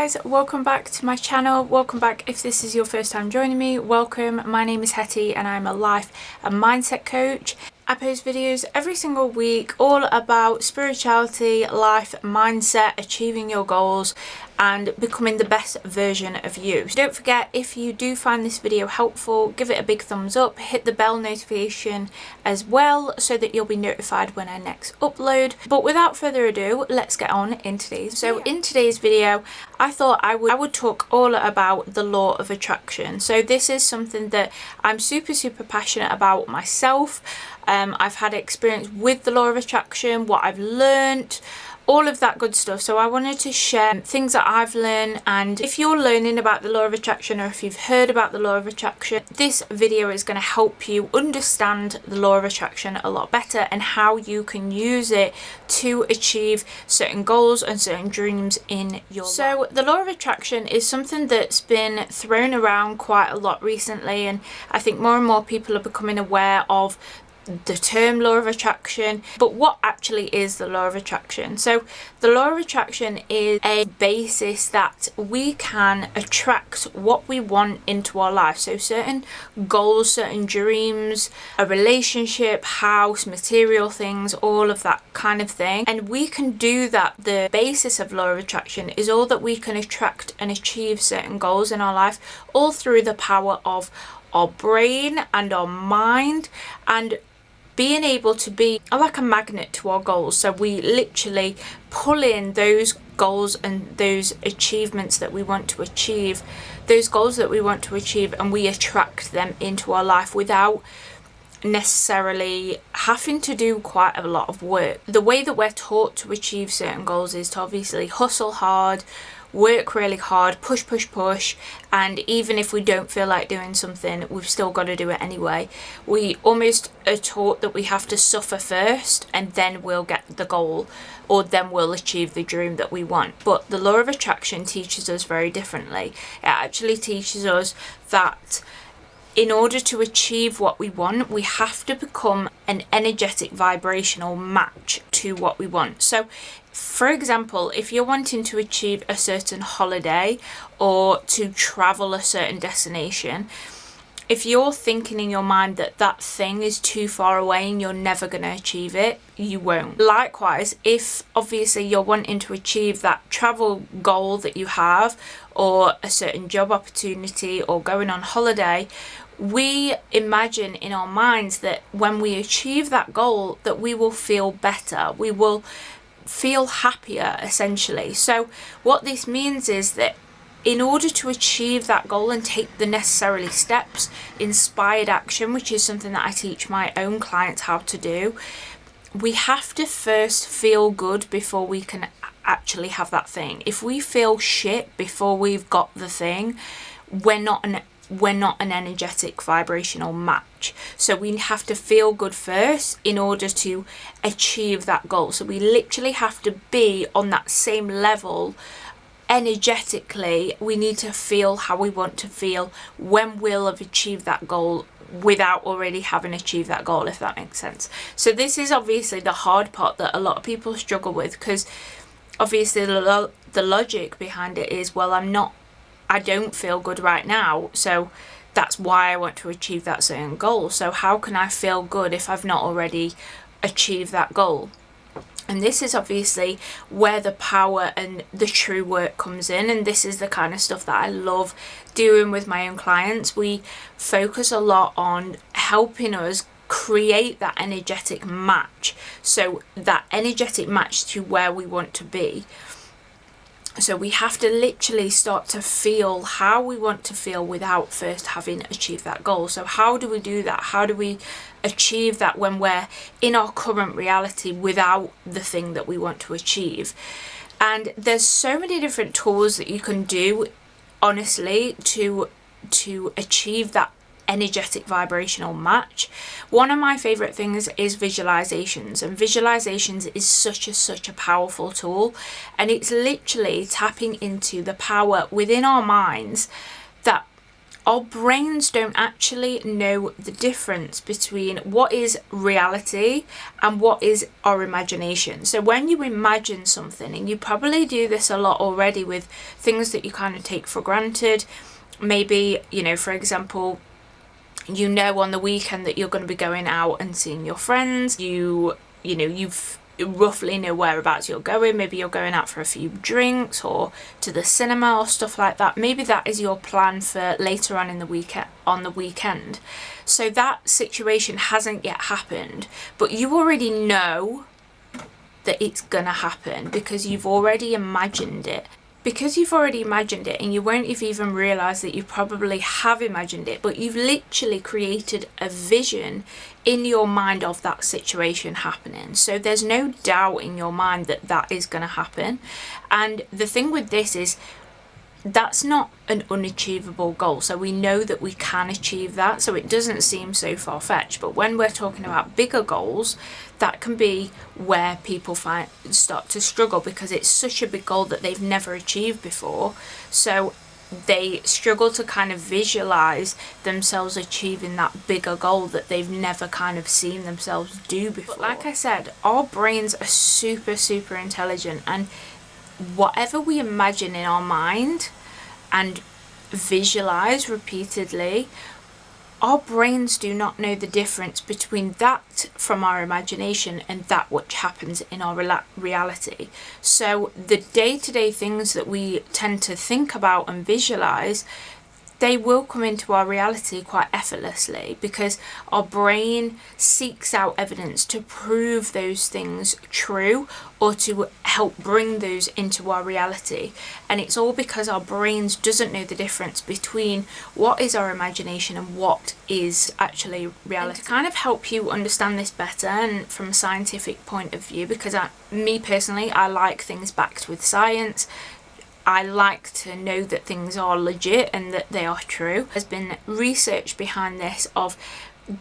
guys, welcome back to my channel. Welcome back if this is your first time joining me. Welcome. My name is Hetty and I'm a life and mindset coach. I post videos every single week all about spirituality, life, mindset, achieving your goals and becoming the best version of you. So don't forget, if you do find this video helpful, give it a big thumbs up, hit the bell notification as well so that you'll be notified when I next upload. But without further ado, let's get on in today's video. So in today's video, I thought I would talk all about the law of attraction. So this is something that I'm super passionate about myself. I've had experience with the law of attraction, what I've learned, all of that good stuff. So I wanted to share things that I've learned, and if you're learning about the law of attraction or if you've heard about the law of attraction, this video is going to help you understand the law of attraction a lot better and how you can use it to achieve certain goals and certain dreams in your life. So the law of attraction is something that's been thrown around quite a lot recently, and I think more and more people are becoming aware of the term law of attraction. But what actually is the law of attraction? So the law of attraction is a basis that we can attract what we want into our life. So certain goals, certain dreams, a relationship, house, material things, all of that kind of thing. And we can do that. The basis of law of attraction is all that we can attract and achieve certain goals in our life, all through the power of our brain and our mind, and being able to be like a magnet to our goals. So we literally pull in those goals and those achievements that we want to achieve, those goals that we want to achieve, and we attract them into our life without necessarily having to do quite a lot of work. The way that we're taught to achieve certain goals is to obviously hustle hard, work really hard, push, and even if we don't feel like doing something, we've still got to do it anyway. We almost are taught that we have to suffer first and then we'll get the goal, or then we'll achieve the dream that we want. But the law of attraction teaches us very differently. It actually teaches us that in order to achieve what we want, we have to become an energetic vibrational match to what we want. So for example, if you're wanting to achieve a certain holiday or to travel a certain destination, if you're thinking in your mind that that thing is too far away and you're never going to achieve it, you won't. Likewise, if obviously you're wanting to achieve that travel goal that you have, or a certain job opportunity, or going on holiday, we imagine in our minds that when we achieve that goal, that we will feel better. We will feel happier, essentially. So what this means is that in order to achieve that goal and take the necessary steps, inspired action, which is something that I teach my own clients how to do, we have to first feel good before we can actually have that thing. If we feel shit before we've got the thing, we're not an energetic vibrational match. So we have to feel good first in order to achieve that goal. So we literally have to be on that same level energetically. We need to feel how we want to feel when we'll have achieved that goal without already having achieved that goal, if that makes sense. So this is obviously the hard part that a lot of people struggle with, because obviously the logic behind it is, well, I don't feel good right now, so that's why I want to achieve that certain goal. So how can I feel good if I've not already achieved that goal? And this is obviously where the power and the true work comes in, and this is the kind of stuff that I love doing with my own clients. We focus a lot on helping us create that energetic match, so that energetic match to where we want to be. So we have to literally start to feel how we want to feel without first having achieved that goal. So how do we do that? How do we achieve that when we're in our current reality without the thing that we want to achieve? And there's so many different tools that you can do, honestly, to achieve that energetic vibrational match. One of my favorite things is visualizations, and visualizations is such a powerful tool, and it's literally tapping into the power within our minds that our brains don't actually know the difference between what is reality and what is our imagination. So when you imagine something, and you probably do this a lot already with things that you kind of take for granted, maybe, you know, for example, you know on the weekend that you're going to be going out and seeing your friends, you roughly know whereabouts you're going. Maybe you're going out for a few drinks or to the cinema or stuff like that. Maybe that is your plan for later on in the weekend. So that situation hasn't yet happened, but you already know that it's gonna happen because you've already imagined it. Because you've already imagined it, and you won't have even realised that you probably have imagined it, but you've literally created a vision in your mind of that situation happening. So there's no doubt in your mind that that is going to happen. And the thing with this is, that's not an unachievable goal. So we know that we can achieve that. So it doesn't seem so far-fetched. But when we're talking about bigger goals, that can be where people start to struggle, because it's such a big goal that they've never achieved before. So they struggle to kind of visualize themselves achieving that bigger goal that they've never kind of seen themselves do before. But like I said, our brains are super, super intelligent, and whatever we imagine in our mind and visualize repeatedly, our brains do not know the difference between that from our imagination and that which happens in our reality. So the day-to-day things that we tend to think about and visualize, they will come into our reality quite effortlessly, because our brain seeks out evidence to prove those things true or to help bring those into our reality. And it's all because our brains doesn't know the difference between what is our imagination and what is actually reality. And to kind of help you understand this better, and from a scientific point of view, because me personally, I like things backed with science. I like to know that things are legit and that they are true. There's been research behind this of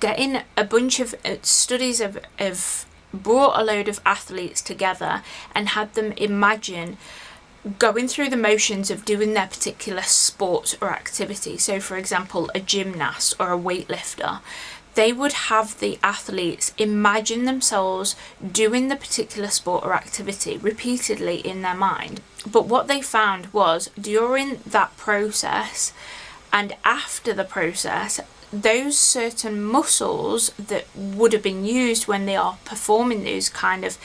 getting a bunch of studies of brought a load of athletes together and had them imagine going through the motions of doing their particular sport or activity. So for example, a gymnast or a weightlifter, they would have the athletes imagine themselves doing the particular sport or activity repeatedly in their mind. But what they found was, during that process and after the process, those certain muscles that would have been used when they are performing those kind of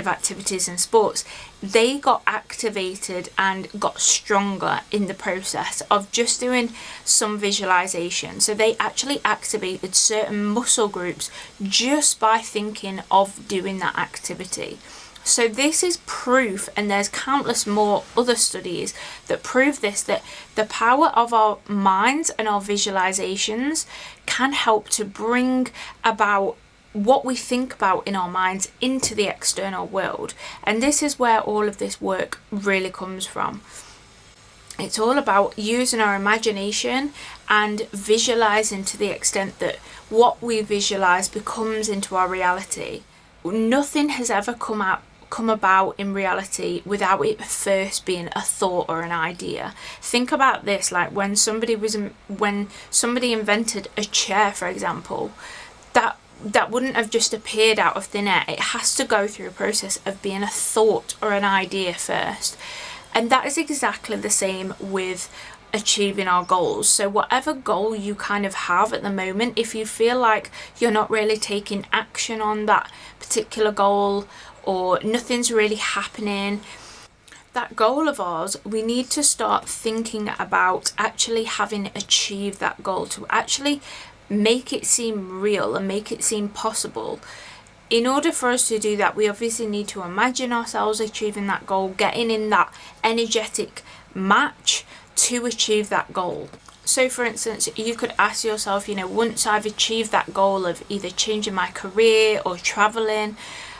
activities and sports, they got activated and got stronger in the process of just doing some visualization. So they actually activated certain muscle groups just by thinking of doing that activity. So this is proof, and there's countless more other studies that prove this, that the power of our minds and our visualizations can help to bring about what we think about in our minds into the external world. And this is where all of this work really comes from. It's all about using our imagination and visualizing to the extent that what we visualize becomes into our reality. Nothing has ever come about in reality without it first being a thought or an idea. Think about this, like when somebody invented a chair, for example, that wouldn't have just appeared out of thin air. It has to go through a process of being a thought or an idea first. And that is exactly the same with achieving our goals. So whatever goal you kind of have at the moment, if you feel like you're not really taking action on that particular goal, or nothing's really happening, that goal of ours, we need to start thinking about actually having achieved that goal, to actually make it seem real and make it seem possible. In order for us to do that, we obviously need to imagine ourselves achieving that goal, getting in that energetic match to achieve that goal. So for instance, you could ask yourself, once I've achieved that goal of either changing my career or traveling,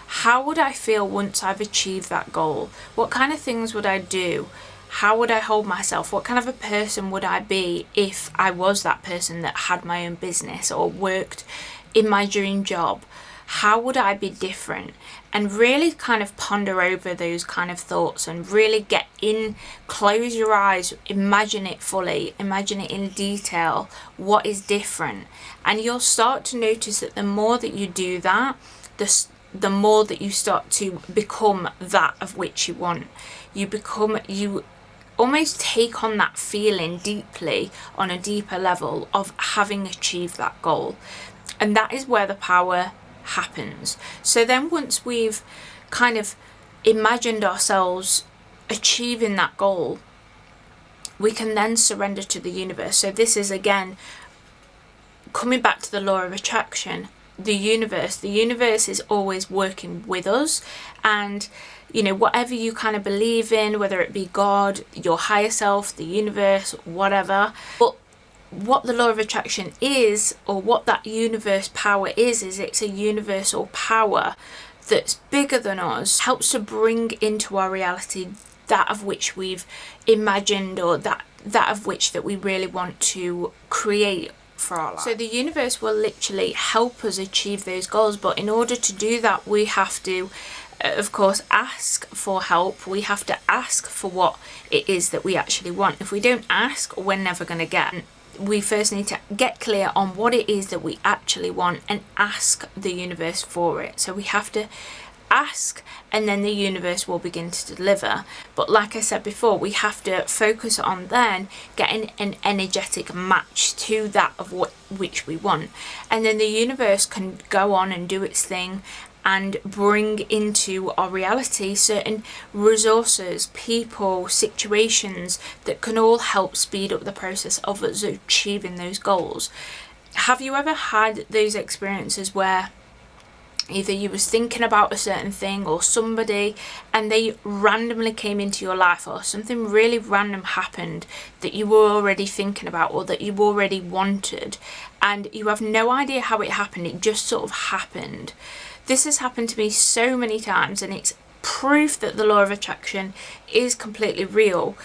how would I feel once I've achieved that goal? What kind of things would I do? How would I hold myself? What kind of a person would I be if I was that person that had my own business or worked in my dream job? How would I be different? and really kind of ponder over those kind of thoughts and really get in, close your eyes, imagine it fully, imagine it in detail, what is different. And you'll start to notice that the more that you do that, the more that you start to become that of which you want. You almost take on that feeling deeply, on a deeper level, of having achieved that goal. And that is where the power happens. So then once we've kind of imagined ourselves achieving that goal, we can then surrender to the universe. So this is, again, coming back to the law of attraction. The universe is always working with us, and you know, whatever you kind of believe in, whether it be God, your higher self, the universe, whatever, but what the law of attraction is, or what that universe power is it's a universal power that's bigger than us, helps to bring into our reality that of which we've imagined, or that of which that we really want to create for our life. So the universe will literally help us achieve those goals, but in order to do that, we have to, of course, ask for help. We have to ask for what it is that we actually want. If we don't ask, we're never going to get. We first need to get clear on what it is that we actually want and ask the universe for it. So we have to ask, and then the universe will begin to deliver. But like I said before, we have to focus on then getting an energetic match to that of which we want, and then the universe can go on and do its thing and bring into our reality certain resources, people, situations that can all help speed up the process of us achieving those goals. Have you ever had those experiences where either you was thinking about a certain thing or somebody, and they randomly came into your life, or something really random happened that you were already thinking about or that you already wanted, and you have no idea how it happened, it just sort of happened? This has happened to me so many times, and it's proof that the law of attraction is completely real.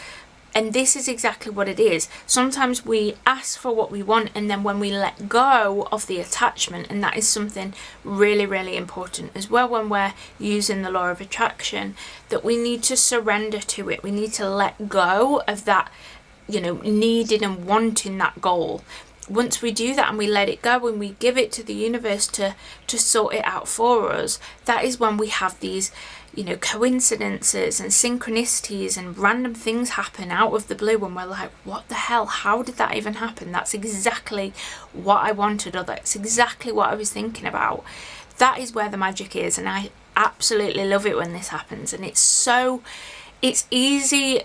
And this is exactly what it is. Sometimes we ask for what we want, and then when we let go of the attachment, and that is something really, really important as well when we're using the law of attraction, that we need to surrender to it. We need to let go of that, you know, needing and wanting that goal. Once we do that and we let it go and we give it to the universe to sort it out for us, that is when we have these, you know, coincidences and synchronicities and random things happen out of the blue, and we're like, what the hell, how did that even happen? That's exactly what I wanted, or that's exactly what I was thinking about. That is where the magic is, and I absolutely love it when this happens. And it's easy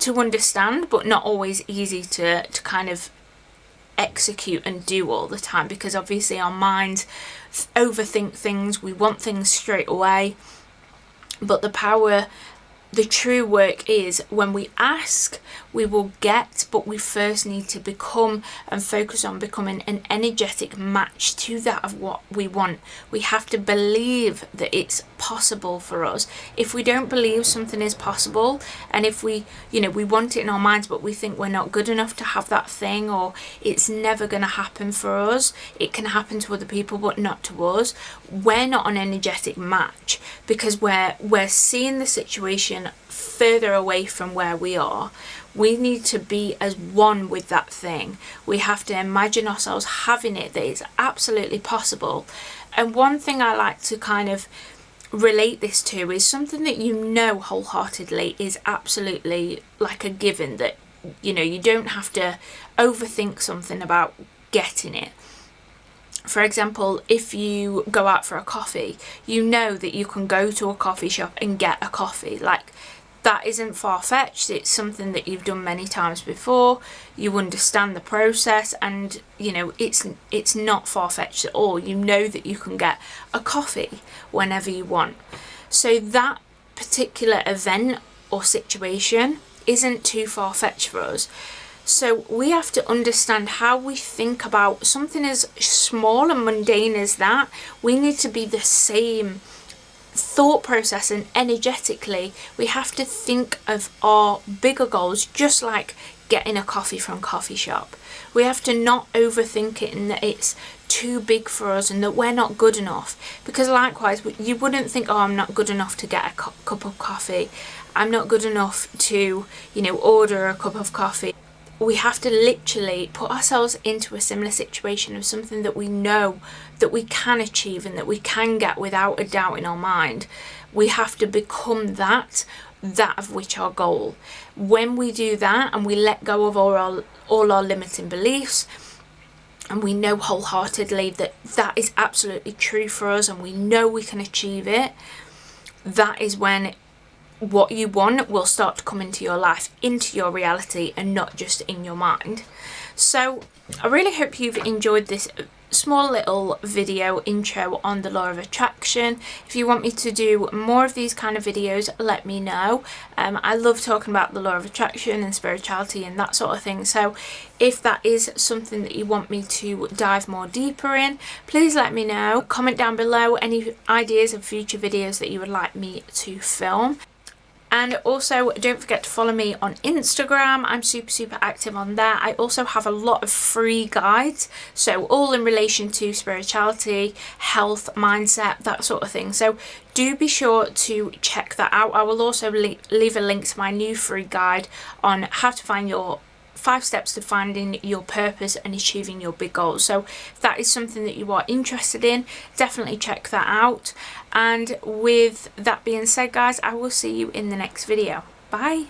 to understand, but not always easy to kind of execute and do all the time, because obviously our minds overthink things, we want things straight away. But the true work is when we ask, we will get, but we first need to become and focus on becoming an energetic match to that of what we want. We have to believe that it's possible for us. If we don't believe something is possible, and if we want it in our minds, but we think we're not good enough to have that thing, or it's never going to happen for us, it can happen to other people but not to us, we're not an energetic match, because we're seeing the situation further away from where we are. We need to be as one with that thing. We have to imagine ourselves having it, that it's absolutely possible. And one thing I like to kind of relate this to is something that you know wholeheartedly is absolutely like a given, that you know, you don't have to overthink something about getting it. For example, if you go out for a coffee, you know that you can go to a coffee shop and get a coffee. Like, that isn't far-fetched. It's something that you've done many times before. You understand the process, and you know, it's not far-fetched at all. You know that you can get a coffee whenever you want. So that particular event or situation isn't too far-fetched for us. So we have to understand how we think about something as small and mundane as that. We need to be the same thought process and energetically, we have to think of our bigger goals just like getting a coffee from coffee shop. We have to not overthink it and that it's too big for us and that we're not good enough, because likewise you wouldn't think, oh, I'm not good enough to get a cup of coffee, I'm not good enough to, you know, order a cup of coffee. We have to literally put ourselves into a similar situation of something that we know that we can achieve and that we can get without a doubt in our mind. We have to become that of which our goal. When we do that and we let go of all our limiting beliefs, and we know wholeheartedly that that is absolutely true for us and we know we can achieve it, that is when what you want will start to come into your life, into your reality, and not just in your mind. So I really hope you've enjoyed this small little video intro on the law of attraction. If you want me to do more of these kind of videos, let me know. I love talking about the law of attraction and spirituality and that sort of thing, so if that is something that you want me to dive more deeper in, please let me know. Comment down below any ideas of future videos that you would like me to film. And also don't forget to follow me on Instagram. I'm super active on there. I also have a lot of free guides, so all in relation to spirituality, health, mindset, that sort of thing. So do be sure to check that out. I will also leave a link to my new free guide on how to find your 5 steps to finding your purpose and achieving your big goals. So if that is something that you are interested in, definitely check that out. And with that being said, guys, I will see you in the next video. Bye.